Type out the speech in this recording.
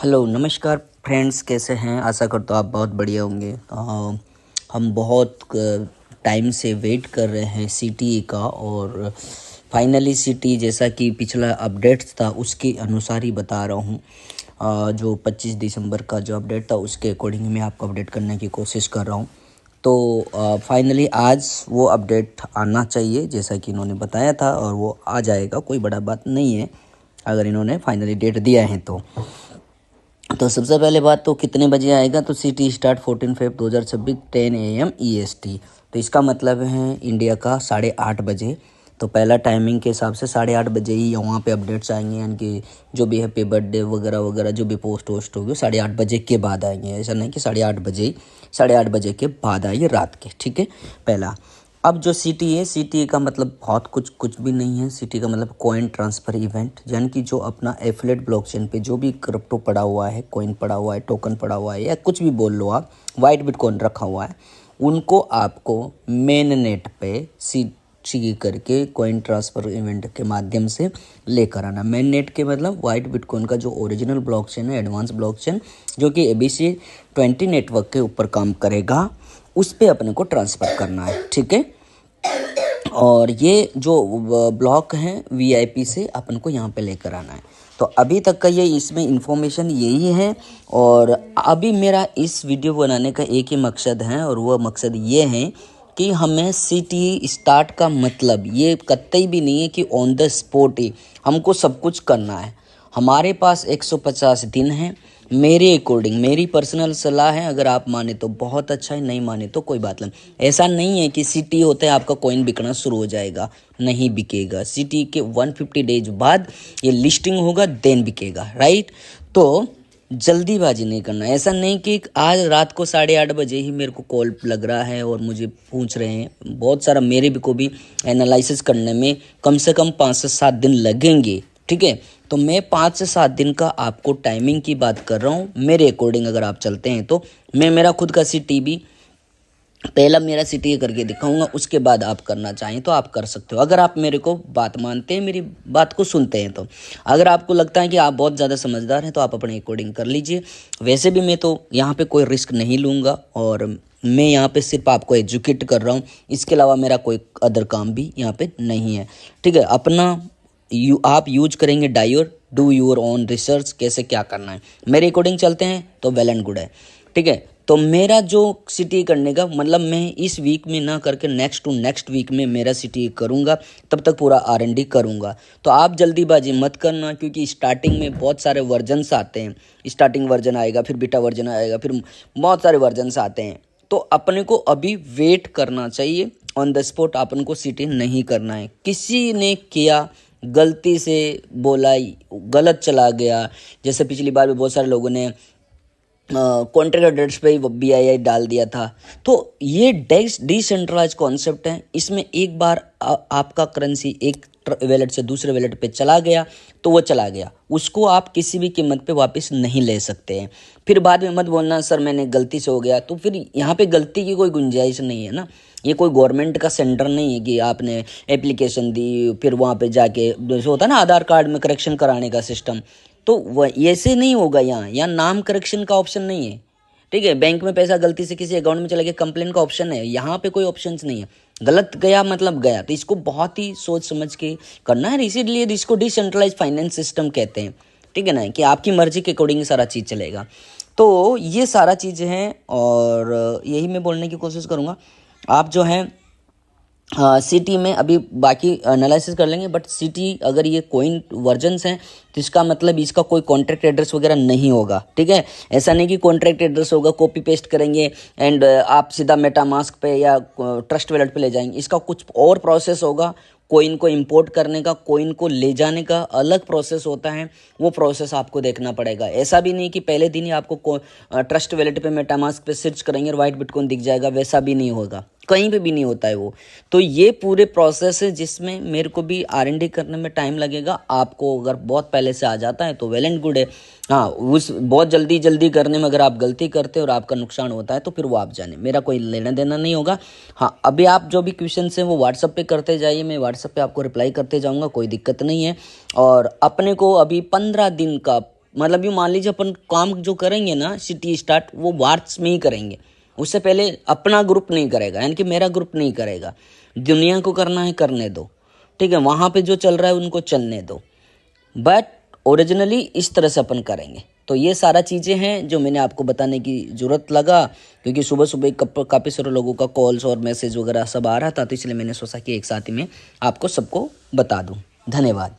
Hello नमस्कार friends, कैसे हैं? आशा करता हूँ आप बहुत बढ़िया होंगे। हम बहुत टाइम से वेट कर रहे हैं सीटीई का, और फाइनली सीटीई जैसा कि पिछला अपडेट था उसके अनुसार ही बता रहा हूँ। जो 25 दिसंबर का जो अपडेट था उसके अकॉर्डिंग मैं आपको अपडेट करने की कोशिश कर रहा हूँ। तो फाइनली आज वो अपडेट आना चाहिए जैसा कि इन्होंने बताया था, और वो आ जाएगा, कोई बड़ा बात नहीं है अगर इन्होंने फाइनली डेट दिया है तो सबसे पहले बात, तो कितने बजे आएगा? तो city start 14 Feb 2026 10 AM EST। तो इसका मतलब है इंडिया का 8:30 बजे। तो पहला टाइमिंग के हिसाब से 8:30 बजे ही वहाँ पे अपडेट्स आएंगे, यानी कि जो भी हैप्पी बर्थडे वगैरह वगैरह जो भी पोस्ट वोस्ट होगी 8:30 बजे के बाद आएंगे। ऐसा नहीं कि 8:30 बजे ही, 8:30 बजे के बाद आइए रात के, ठीक है। पहला, अब जो सिटी है, सिटी का मतलब बहुत कुछ भी नहीं है। सिटी का मतलब कॉइन ट्रांसफ़र इवेंट, यानी कि जो अपना एफिलेट ब्लॉकचेन पे जो भी क्रिप्टो पड़ा हुआ है, कॉइन पड़ा हुआ है, टोकन पड़ा हुआ है, या कुछ भी बोल लो आप, वाइट बिटकॉइन रखा हुआ है, उनको आपको मेन नेट पे सिटी करके कॉइन ट्रांसफ़र इवेंट के माध्यम से लेकर आना। मेन नेट के मतलब वाइट बिटकॉइन का जो ओरिजिनल ब्लॉकचेन है, एडवांस ब्लॉकचेन, जो कि ABC20 नेटवर्क के ऊपर काम करेगा, उस पे अपने को ट्रांसफ़र करना है, ठीक है। और ये जो ब्लॉक हैं VIP से अपन को यहाँ पे लेकर आना है। तो अभी तक का ये इसमें इंफॉर्मेशन यही है, और अभी मेरा इस वीडियो बनाने का एक ही मकसद है, और वह मकसद ये है कि हमें सिटी स्टार्ट का मतलब ये कतई भी नहीं है कि ऑन द स्पॉट ही हमको सब कुछ करना है। हमारे पास 150 दिन है। मेरे अकॉर्डिंग, मेरी पर्सनल सलाह है, अगर आप माने तो बहुत अच्छा है, नहीं माने तो कोई बात नहीं। ऐसा नहीं है कि सिटी होते हैं आपका कॉइन बिकना शुरू हो जाएगा, नहीं बिकेगा। सिटी के 150 डेज बाद ये लिस्टिंग होगा, देन बिकेगा, राइट। तो जल्दीबाजी नहीं करना। ऐसा नहीं कि आज रात को 8:30 बजे ही मेरे को कॉल लग रहा है और मुझे पूछ रहे हैं। बहुत सारा मेरे को भी एनालिसिस करने में कम से कम 5 से 7 दिन लगेंगे, ठीक है। तो मैं 5 से 7 दिन का आपको टाइमिंग की बात कर रहा हूँ। मेरे अकॉर्डिंग अगर आप चलते हैं तो मैं मेरा खुद का सिटी भी पहला मेरा सिटी करके दिखाऊंगा, उसके बाद आप करना चाहें तो आप कर सकते हो, अगर आप मेरे को बात मानते हैं, मेरी बात को सुनते हैं तो। अगर आपको लगता है कि आप बहुत ज़्यादा समझदार हैं तो आप अपने अकॉर्डिंग कर लीजिए। वैसे भी मैं तो यहाँ पे कोई रिस्क नहीं लूँगा, और मैं यहाँ पे सिर्फ आपको एजुकेट कर रहा हूँ। इसके अलावा मेरा कोई अदर काम भी यहाँ पे नहीं है, ठीक है। अपना आप यूज करेंगे Dior, do your own research, कैसे क्या करना है मेरे अकॉर्डिंग चलते हैं तो वेल एंड गुड है, ठीक है। तो मेरा जो सिटी करने का मतलब, मैं इस वीक में ना करके नेक्स्ट टू नेक्स्ट वीक में मेरा सिटी करूँगा, तब तक पूरा R&D करूँगा। तो आप जल्दीबाजी मत करना, क्योंकि स्टार्टिंग में बहुत सारे वर्जन्स आते हैं। स्टार्टिंग वर्जन आएगा, फिर बीटा वर्जन आएगा, फिर बहुत सारे वर्जन्स आते हैं। तो अपने को अभी वेट करना चाहिए, ऑन द स्पॉट अपन को सिटी नहीं करना है। किसी ने किया, गलती से बोला, गलत चला गया, जैसे पिछली बार भी बहुत सारे लोगों ने कॉन्ट्रैक्ट एड्रेस पे ही BII डाल दिया था। तो ये डिसेंट्रलाइज कॉन्सेप्ट है। इसमें एक बार आपका करेंसी एक वैलेट से दूसरे वैलेट पे चला गया तो वो चला गया, उसको आप किसी भी कीमत पे वापस नहीं ले सकते हैं। फिर बाद में मत बोलना सर मैंने गलती से हो गया, तो फिर यहाँ पे गलती की कोई गुंजाइश नहीं है ना। ये कोई गवर्नमेंट का सेंटर नहीं है कि आपने एप्लीकेशन दी फिर वहाँ पे जाके, जैसे होता है ना आधार कार्ड में करेक्शन कराने का सिस्टम, तो वह ऐसे नहीं होगा। यहाँ नाम करेक्शन का ऑप्शन नहीं है, ठीक है। बैंक में पैसा गलती से किसी अकाउंट में चला गया, कंप्लेन का ऑप्शन है, यहाँ पे कोई ऑप्शन नहीं है। गलत गया मतलब गया, तो इसको बहुत ही सोच समझ के करना है। इसीलिए इसको डिसेंट्रलाइज फाइनेंस सिस्टम कहते हैं, ठीक है ना, कि आपकी मर्जी के अकॉर्डिंग सारा चीज़ चलेगा। तो ये सारा चीज़ें हैं, और यही मैं बोलने की कोशिश करूँगा। आप जो हैं सिटी में अभी बाकी एनालिसिस कर लेंगे, बट सिटी अगर ये कोइन वर्जन्स हैं तो इसका मतलब इसका कोई कॉन्ट्रैक्ट एड्रेस वगैरह नहीं होगा, ठीक है। ऐसा नहीं कि कॉन्ट्रैक्ट एड्रेस होगा, कॉपी पेस्ट करेंगे एंड आप सीधा मेटामास्क पे या ट्रस्ट वैलेट पे ले जाएंगे। इसका कुछ और प्रोसेस होगा। कोइन को इंपोर्ट करने का, कोइन को ले जाने का अलग प्रोसेस होता है, वो प्रोसेस आपको देखना पड़ेगा। ऐसा भी नहीं कि पहले दिन ही आपको ट्रस्ट वैलेट पे मेटामास्क पे सर्च करेंगे और वाइट बिटकॉइन दिख जाएगा, वैसा भी नहीं होगा, कहीं पे भी नहीं होता है वो। तो ये पूरे प्रोसेस है जिसमें मेरे को भी R&D करने में टाइम लगेगा। आपको अगर बहुत पहले से आ जाता है तो वेल एंड गुड है। हाँ, उस बहुत जल्दी करने में अगर आप गलती करते हो और आपका नुकसान होता है तो फिर वो आप जाने, मेरा कोई लेना देना नहीं होगा। हाँ, अभी आप जो भी क्वेश्चन हैं वो व्हाट्सअप पे करते जाइए, मैं व्हाट्सअप पे आपको रिप्लाई करते जाऊँगा, कोई दिक्कत नहीं है। और अपने को अभी 15 दिन का मतलब यूँ मान लीजिए अपन काम जो करेंगे ना सिटी स्टार्ट, वो मार्च में ही करेंगे। उससे पहले अपना ग्रुप नहीं करेगा, यानी कि मेरा ग्रुप नहीं करेगा। दुनिया को करना है करने दो, ठीक है, वहाँ पे जो चल रहा है उनको चलने दो, बट ओरिजिनली इस तरह से अपन करेंगे। तो ये सारा चीज़ें हैं जो मैंने आपको बताने की ज़रूरत लगा, क्योंकि सुबह सुबह काफ़ी सारे लोगों का कॉल्स और मैसेज वगैरह सब आ रहा था, तो इसलिए मैंने सोचा कि एक साथ ही में आपको सबको बता दूं। धन्यवाद।